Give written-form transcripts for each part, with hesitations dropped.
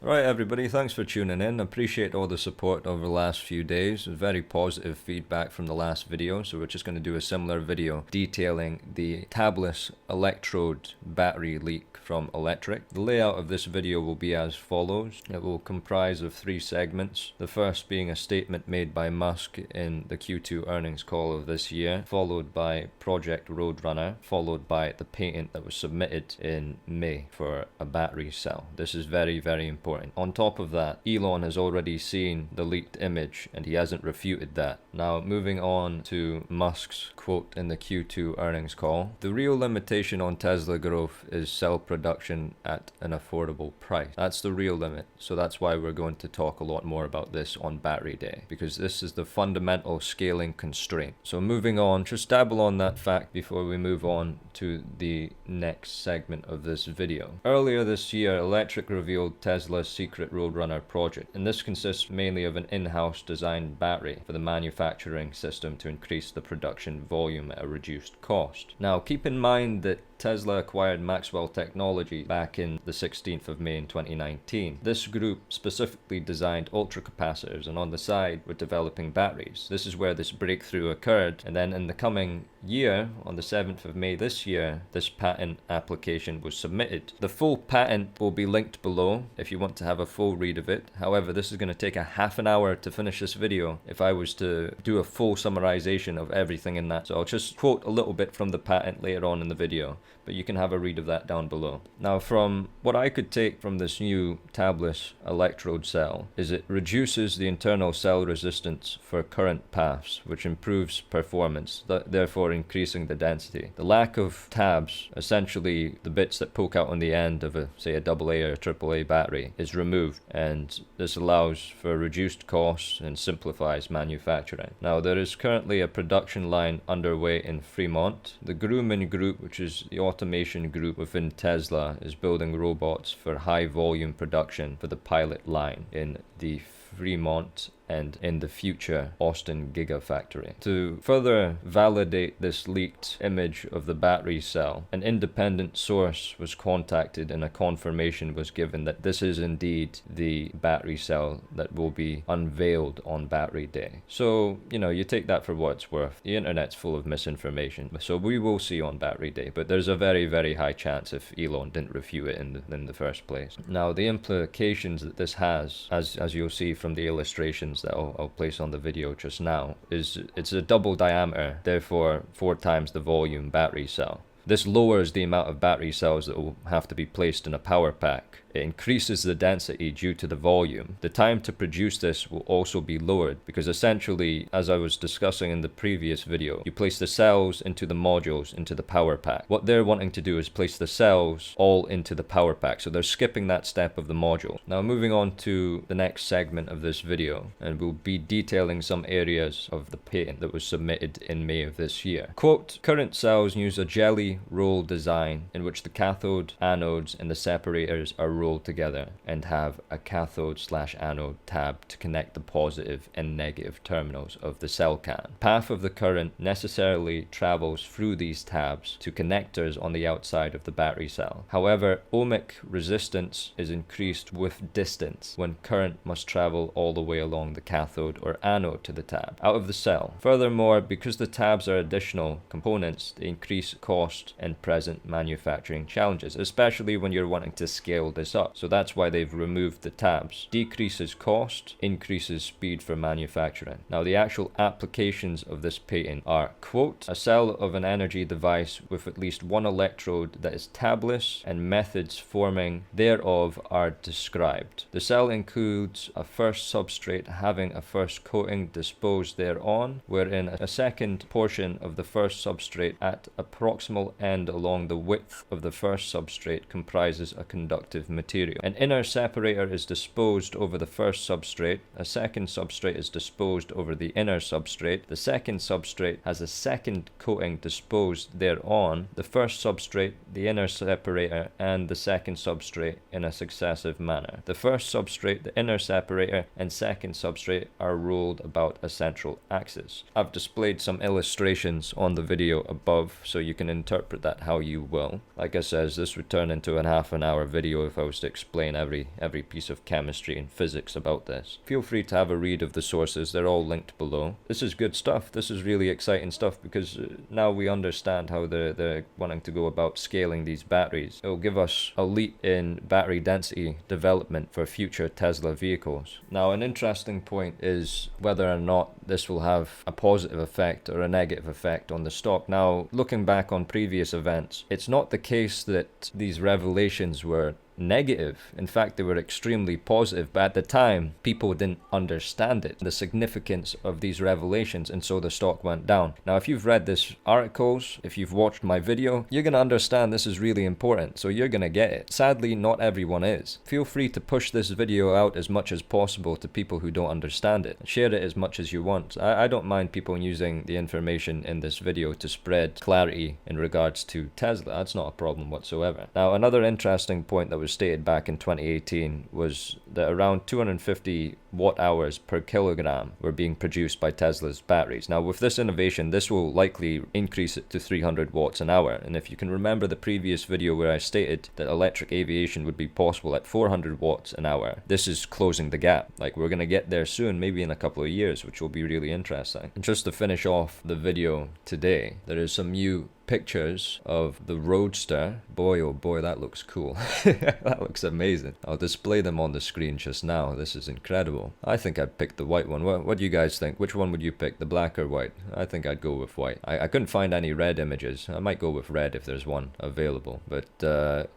Right, everybody, thanks for tuning in. Appreciate all the support over the last few days. Very positive feedback from the last video, so we're just going to do a similar video detailing the tabless electrode battery leak from Electric. The layout of this video will be as follows. It will comprise of 3 segments. The first being a statement made by Musk in the Q2 earnings call of this year, followed by Project Roadrunner, followed by the patent that was submitted in May for a battery cell. This is very, very important. On top of that, Elon has already seen the leaked image and he hasn't refuted that. Now, moving on to Musk's quote in the Q2 earnings call, the real limitation on Tesla growth is cell production at an affordable price. That's the real limit. So that's why we're going to talk a lot more about this on Battery Day, because this is the fundamental scaling constraint. So moving on, just dabble on that fact before we move on to the next segment of this video. Earlier this year, Electric revealed Tesla's secret Roadrunner project, and this consists mainly of an in-house designed battery for the manufacturing system to increase the production volume at a reduced cost. Now, keep in mind that Tesla acquired Maxwell Technology back in the 16th of May in 2019. This group specifically designed ultracapacitors, and on the side were developing batteries. This is where this breakthrough occurred, and then in the coming year, on the 7th of May this year, this patent application was submitted. The full patent will be linked below if you want to have a full read of it. However, this is going to take a half an hour to finish this video if I was to do a full summarization of everything in that. So I'll just quote a little bit from the patent later on in the video, but you can have a read of that down below. Now, from what I could take from this new tabless electrode cell is it reduces the internal cell resistance for current paths, which improves performance, therefore increasing the density. The lack of tabs, essentially the bits that poke out on the end of say a AA or a AAA battery, is removed, and this allows for reduced costs and simplifies manufacturing. Now, there is currently a production line underway in Fremont. The Grumman Group, which is the automation group within Tesla, is building robots for high volume production for the pilot line in the Fremont and in the future Austin Gigafactory. To further validate this leaked image of the battery cell, an independent source was contacted and a confirmation was given that this is indeed the battery cell that will be unveiled on Battery Day. So, you take that for what it's worth. The internet's full of misinformation, so we will see on Battery Day, but there's a very, very high chance if Elon didn't refute it in the first place. Now, the implications that this has, as you'll see from the illustrations that I'll place on the video just now, is it's a double diameter, therefore 4 times the volume battery cell. This lowers the amount of battery cells that will have to be placed in a power pack. It increases the density due to the volume. The time to produce this will also be lowered because essentially, as I was discussing in the previous video, you place the cells into the modules into the power pack. What they're wanting to do is place the cells all into the power pack, so they're skipping that step of the module. Now, moving on to the next segment of this video, and we'll be detailing some areas of the patent that was submitted in May of this year. Quote, current cells use a jelly roll design in which the cathode, anodes, and the separators are rolled together and have a cathode/anode tab to connect the positive and negative terminals of the cell can. Path of the current necessarily travels through these tabs to connectors on the outside of the battery cell. However, ohmic resistance is increased with distance when current must travel all the way along the cathode or anode to the tab out of the cell. Furthermore, because the tabs are additional components, they increase cost and present manufacturing challenges, especially when you're wanting to scale this up. So that's why they've removed the tabs. Decreases cost, increases speed for manufacturing. Now, the actual applications of this patent are, quote, a cell of an energy device with at least one electrode that is tabless, and methods forming thereof are described. The cell includes a first substrate having a first coating disposed thereon, wherein a second portion of the first substrate at a proximal end along the width of the first substrate comprises a conductive material. An inner separator is disposed over the first substrate, a second substrate is disposed over the inner substrate, the second substrate has a second coating disposed thereon, the first substrate, the inner separator, and the second substrate in a successive manner. The first substrate, the inner separator, and second substrate are rolled about a central axis. I've displayed some illustrations on the video above, so you can interpret that how you will. Like I said, this would turn into a half an hour video if I was videos to explain every piece of chemistry and physics about this. Feel free to have a read of the sources, they're all linked below. This is good stuff, this is really exciting stuff, because now we understand how they're wanting to go about scaling these batteries. It'll give us a leap in battery density development for future Tesla vehicles. Now, an interesting point is whether or not this will have a positive effect or a negative effect on the stock. Now, looking back on previous events, it's not the case that these revelations were negative. In fact, they were extremely positive, but at the time people didn't understand it, the significance of these revelations, and so the stock went down. Now, if you've read this articles, if you've watched my video, you're going to understand this is really important, so you're going to get it. Sadly, not everyone is. Feel free to push this video out as much as possible to people who don't understand it. Share it as much as you want. I don't mind people using the information in this video to spread clarity in regards to Tesla. That's not a problem whatsoever. Now, another interesting point that was stated back in 2018 was that around 250 watt hours per kilogram were being produced by Tesla's batteries. Now, with this innovation, this will likely increase it to 300 watts an hour. And if you can remember the previous video where I stated that electric aviation would be possible at 400 watts an hour, this is closing the gap. Like, we're going to get there soon, maybe in a couple of years, which will be really interesting. And just to finish off the video today, there is some new pictures of the Roadster. Boy, oh boy, that looks cool. That looks amazing. I'll display them on the screen just now. This is incredible. I think I'd pick the white one. What do you guys think? Which one would you pick, the black or white? I think I'd go with white. I couldn't find any red images. I might go with red if there's one available. But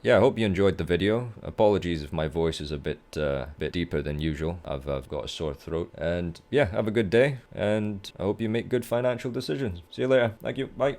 yeah, I hope you enjoyed the video. Apologies if my voice is a bit deeper than usual. I've got a sore throat. And yeah, have a good day, and I hope you make good financial decisions. See you later. Thank you. Bye.